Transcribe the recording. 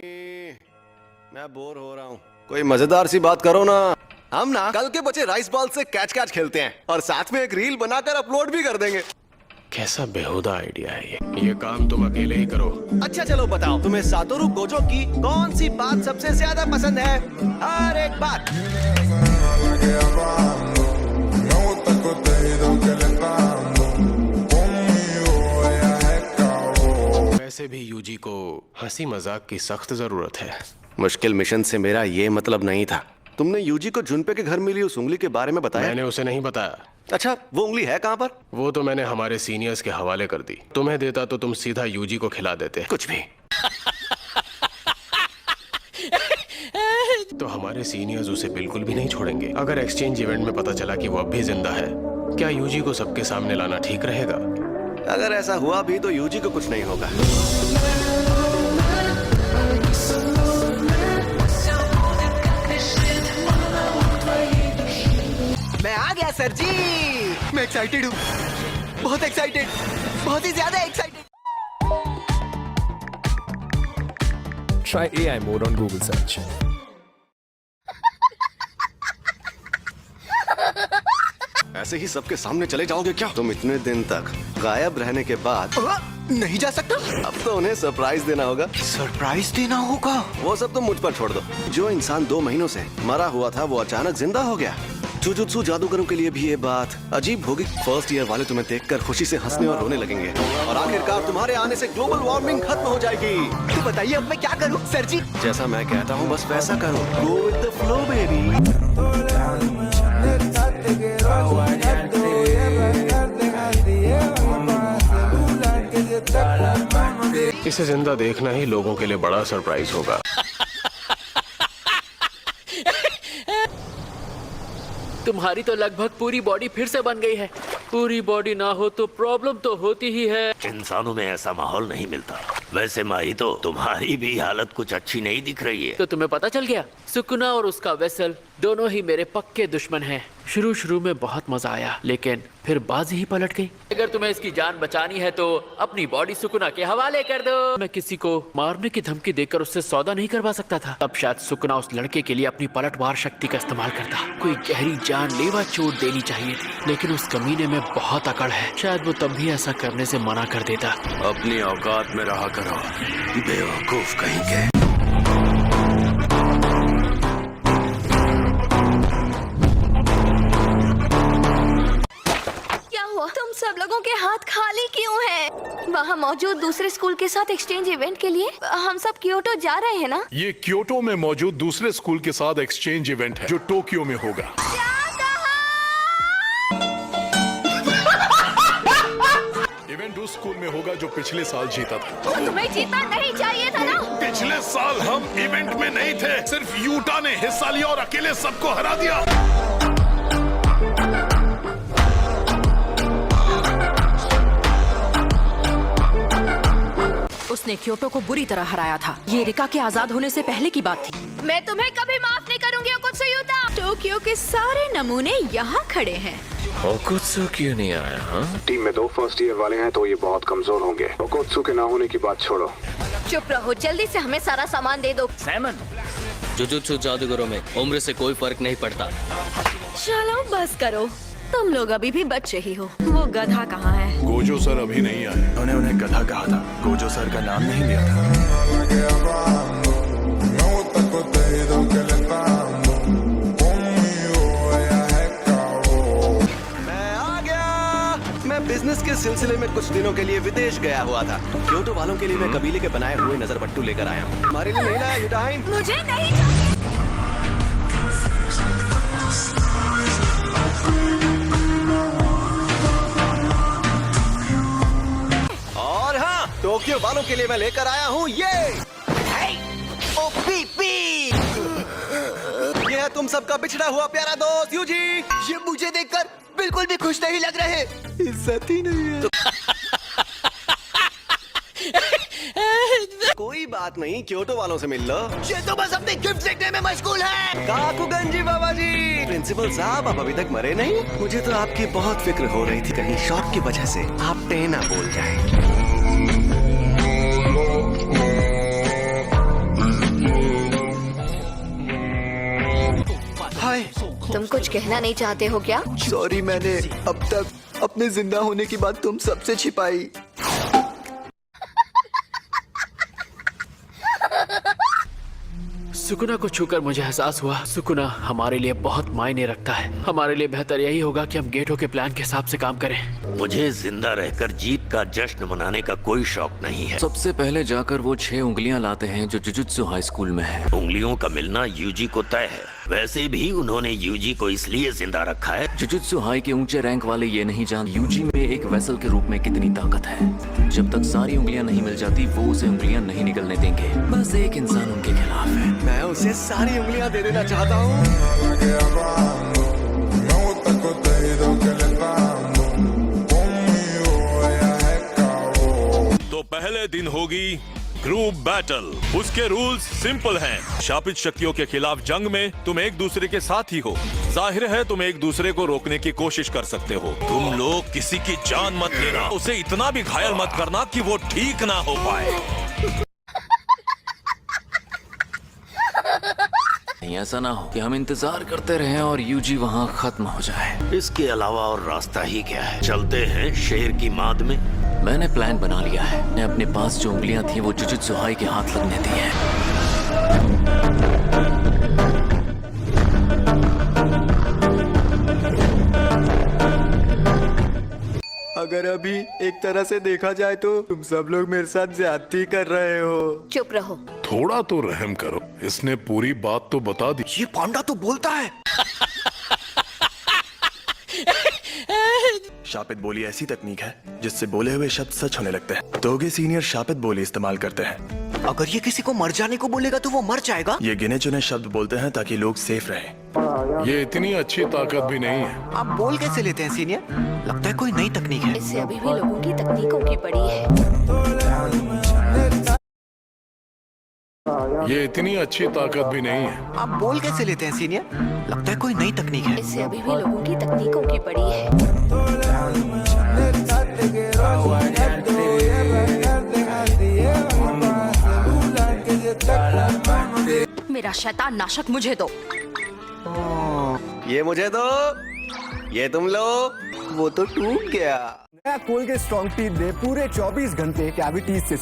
मैं बोर हो रहा हूँ, कोई मजेदार सी बात करो ना। हम ना कल के बचे राइस बॉल से कैच कैच खेलते हैं और साथ में एक रील बनाकर अपलोड भी कर देंगे। कैसा बेहुदा आइडिया है ये काम तुम अकेले ही करो। अच्छा चलो बताओ, तुम्हें सातोरु गोजो की कौन सी बात सबसे ज्यादा पसंद है? हर एक बात। वैसे भी यूजी को हंसी मजाक की सख्त जरूरत है। मुश्किल मिशन से मेरा ये मतलब नहीं था। तुमने यूजी को जुनपे के घर मिली उस उंगली के बारे में बताया? मैंने उसे नहीं बताया। अच्छा, वो उंगली है कहाँ पर? वो तो मैंने हमारे सीनियर्स के हवाले कर दी। तुम्हें देता तो तुम सीधा यूजी को खिला देते। कुछ भी। तो हमारे सीनियर्स उसे बिल्कुल भी नहीं छोड़ेंगे। अगर एक्सचेंज इवेंट में पता चला कि वो अब भी जिंदा है, क्या यूजी को सबके सामने लाना ठीक रहेगा? अगर ऐसा हुआ भी तो यूजी को कुछ नहीं होगा। मैं आ गया सर जी। मैं एक्साइटेड हूँ, बहुत एक्साइटेड, बहुत ही ज्यादा excited. Try AI mode on Google search. ऐसे ही सबके सामने चले जाओगे क्या? तुम इतने दिन तक गायब रहने के बाद नहीं जा सकता? अब तो उन्हें सरप्राइज देना होगा। सरप्राइज देना होगा? वो सब तुम मुझ पर छोड़ दो। जो इंसान 2 महीनों से मरा हुआ था वो अचानक जिंदा हो गया। जुजुत्सु जादूगरों के लिए भी ये बात अजीब होगी। फर्स्ट ईयर वाले तुम्हें देखकर खुशी से हंसने और रोने लगेंगे और आखिरकार तुम्हारे आने से ग्लोबल वार्मिंग खत्म हो जाएगी। तो बताइए अब मैं क्या करूं सर जी? जैसा मैं कहता हूं बस वैसा करो। Go with the flow baby. इसे जिंदा देखना ही लोगों के लिए बड़ा सरप्राइज होगा। तुम्हारी तो लगभग पूरी बॉडी फिर से बन गई है। पूरी बॉडी ना हो तो प्रॉब्लम तो होती ही है। इंसानों में ऐसा माहौल नहीं मिलता। वैसे माही तो तुम्हारी भी हालत कुछ अच्छी नहीं दिख रही है। तो तुम्हें पता चल गया? सुकुना और उसका वेसल दोनों ही मेरे पक्के दुश्मन हैं। शुरू में बहुत मजा आया, लेकिन फिर बाजी ही पलट गई। अगर तुम्हें इसकी जान बचानी है तो अपनी बॉडी सुकुना के हवाले कर दो। मैं किसी को मारने की धमकी देकर उससे सौदा नहीं करवा सकता था। अब शायद सुकुना उस लड़के के लिए अपनी पलटवार शक्ति का इस्तेमाल करता। कोई गहरी जानलेवा चोट देनी चाहिए थी, लेकिन उस कमीने में बहुत अकड़ है। शायद वो तब भी ऐसा करने से मना कर देता। अपनी औकात में रहा करो, बेवकूफ कहीं के। तुम सब लोगों के हाथ खाली क्यों हैं? वहाँ मौजूद दूसरे स्कूल के साथ एक्सचेंज इवेंट के लिए हम सब क्योटो जा रहे हैं ना? ये क्योटो में मौजूद दूसरे स्कूल के साथ एक्सचेंज इवेंट है जो टोक्यो में होगा। इवेंट उस स्कूल में होगा जो पिछले साल जीता था। तो तुम्हें जीतना नहीं चाहिए था ना? पिछले साल हम इवेंट में नहीं थे, सिर्फ यूटा ने हिस्सा लिया और अकेले सबको हरा दिया। उसने क्योटो को बुरी तरह हराया था। ये रिका के आजाद होने से पहले की बात थी। मैं तुम्हें कभी माफ नहीं करूंगी ओकुत्सुयुता। टोक्यो के सारे नमूने यहाँ खड़े हैं। ओकुत्सु क्यों नहीं आया? हाँ? टीम में 2 फर्स्ट ईयर वाले हैं तो ये बहुत कमजोर होंगे। ओकुत्सु के ना होने की बात छोड़ो। चुप रहो, जल्दी से हमें सारा सामान दे दो। सैमन, जुजुत्सु जादूगरों में उम्र से कोई फर्क नहीं पड़ता। चलो बस करो, तुम लोग अभी भी बच्चे ही हो। वो गधा कहाँ है? गोजो सर अभी नहीं आए। उन्होंने उन्हें गधा कहा था, गोजो सर का नाम नहीं लिया था। मैं आ गया। मैं बिजनेस के सिलसिले में कुछ दिनों के लिए विदेश गया हुआ था। क्योटो वालों के लिए मैं कबीले के बनाए हुए नजर बट्टू लेकर आया हूँ। हमारे लिए नहीं लाया यूटाइन? मुझे नहीं चाहिए। और हाँ, टोक्यो वालों के लिए मैं लेकर आया हूँ ये OPP। ये है तुम सबका बिछड़ा हुआ प्यारा दोस्त यूजी। ये मुझे देखकर बिल्कुल भी खुश नहीं लग रहे। इज्जत ही नहीं है। कोई बात नहीं, क्योटो वालों से मिल लो। ये तो बस अपने गिफ्ट देखने में मशगूल है। काकुगंजी बाबा जी। प्रिंसिपल साहब आप अभी तक मरे नहीं? मुझे तो आपकी बहुत फिक्र हो रही थी, कहीं शॉक की वजह से आप टेना बोल जाएं। तुम कुछ कहना नहीं चाहते हो क्या? सॉरी, मैंने अब तक अपने जिंदा होने की बात तुम सबसे छिपाई। सुकुना को छूकर मुझे एहसास हुआ सुकुना हमारे लिए बहुत मायने रखता है। हमारे लिए बेहतर यही होगा कि हम गेटो के प्लान के हिसाब से काम करें। मुझे जिंदा रहकर जीत का जश्न मनाने का कोई शौक नहीं है। सबसे पहले जाकर वो 6 उंगलियां लाते हैं जो जुजुत्सु हाई स्कूल में है। उंगलियों का मिलना यूजी को तय है। वैसे भी उन्होंने यूजी को इसलिए जिंदा रखा है। जुजुत्सु हाई के ऊंचे रैंक वाले ये नहीं जानते यूजी में एक वेसल के रूप में कितनी ताकत है। जब तक सारी उंगलियां नहीं मिल जाती वो उसे उंगलियां नहीं निकलने देंगे। बस एक इंसान उनके खिलाफ है। मैं उसे सारी उंगलियां दे देना चाहता हूँ। तो पहले दिन होगी ग्रुप बैटल। उसके रूल्स सिंपल हैं। शापित शक्तियों के खिलाफ जंग में तुम एक दूसरे के साथ ही हो। जाहिर है तुम एक दूसरे को रोकने की कोशिश कर सकते हो। तुम लोग किसी की जान मत लेना। उसे इतना भी घायल मत करना कि वो ठीक ना हो पाए। ऐसा ना हो कि हम इंतजार करते रहें और यूजी वहाँ खत्म हो जाए। इसके अलावा और रास्ता ही क्या है? चलते हैं शेर की माद में। मैंने प्लान बना लिया है। मैंने अपने पास जो उंगलियां थी वो जुजुत्सु हाई के हाथ लगने दी हैं। अगर अभी एक तरह से देखा जाए तो तुम सब लोग मेरे साथ ज्यादती कर रहे हो। चुप रहो। थोड़ा तो रहम करो। इसने पूरी बात तो बता दी। ये पांडा तो बोलता है। शापित बोली ऐसी तकनीक है जिससे बोले हुए शब्द सच होने लगते हैं। तोगे सीनियर शापित बोली इस्तेमाल करते हैं। अगर ये किसी को मर जाने को बोलेगा तो वो मर जाएगा। ये गिने चुने शब्द बोलते हैं ताकि लोग सेफ रहें। ये इतनी अच्छी ताकत भी नहीं है। आप बोल कैसे लेते हैं सीनियर? लगता है कोई नई तकनीक है। इससे अभी भी लोगों की तकनीकों की पड़ी है। ये इतनी अच्छी ताकत भी नहीं है। आप बोल कैसे लेते हैं सीनियर? लगता है कोई नई तकनीक है। इससे अभी भी लोगों की तकनीकों की पड़ी है। मेरा शैतान नाशक मुझे दो। ये मुझे दो, ये तुम लो। वो तो टूट गया। नया कोलगेट स्ट्रॉन्ग टीथ दे पूरे 24 घंटे कैविटीज से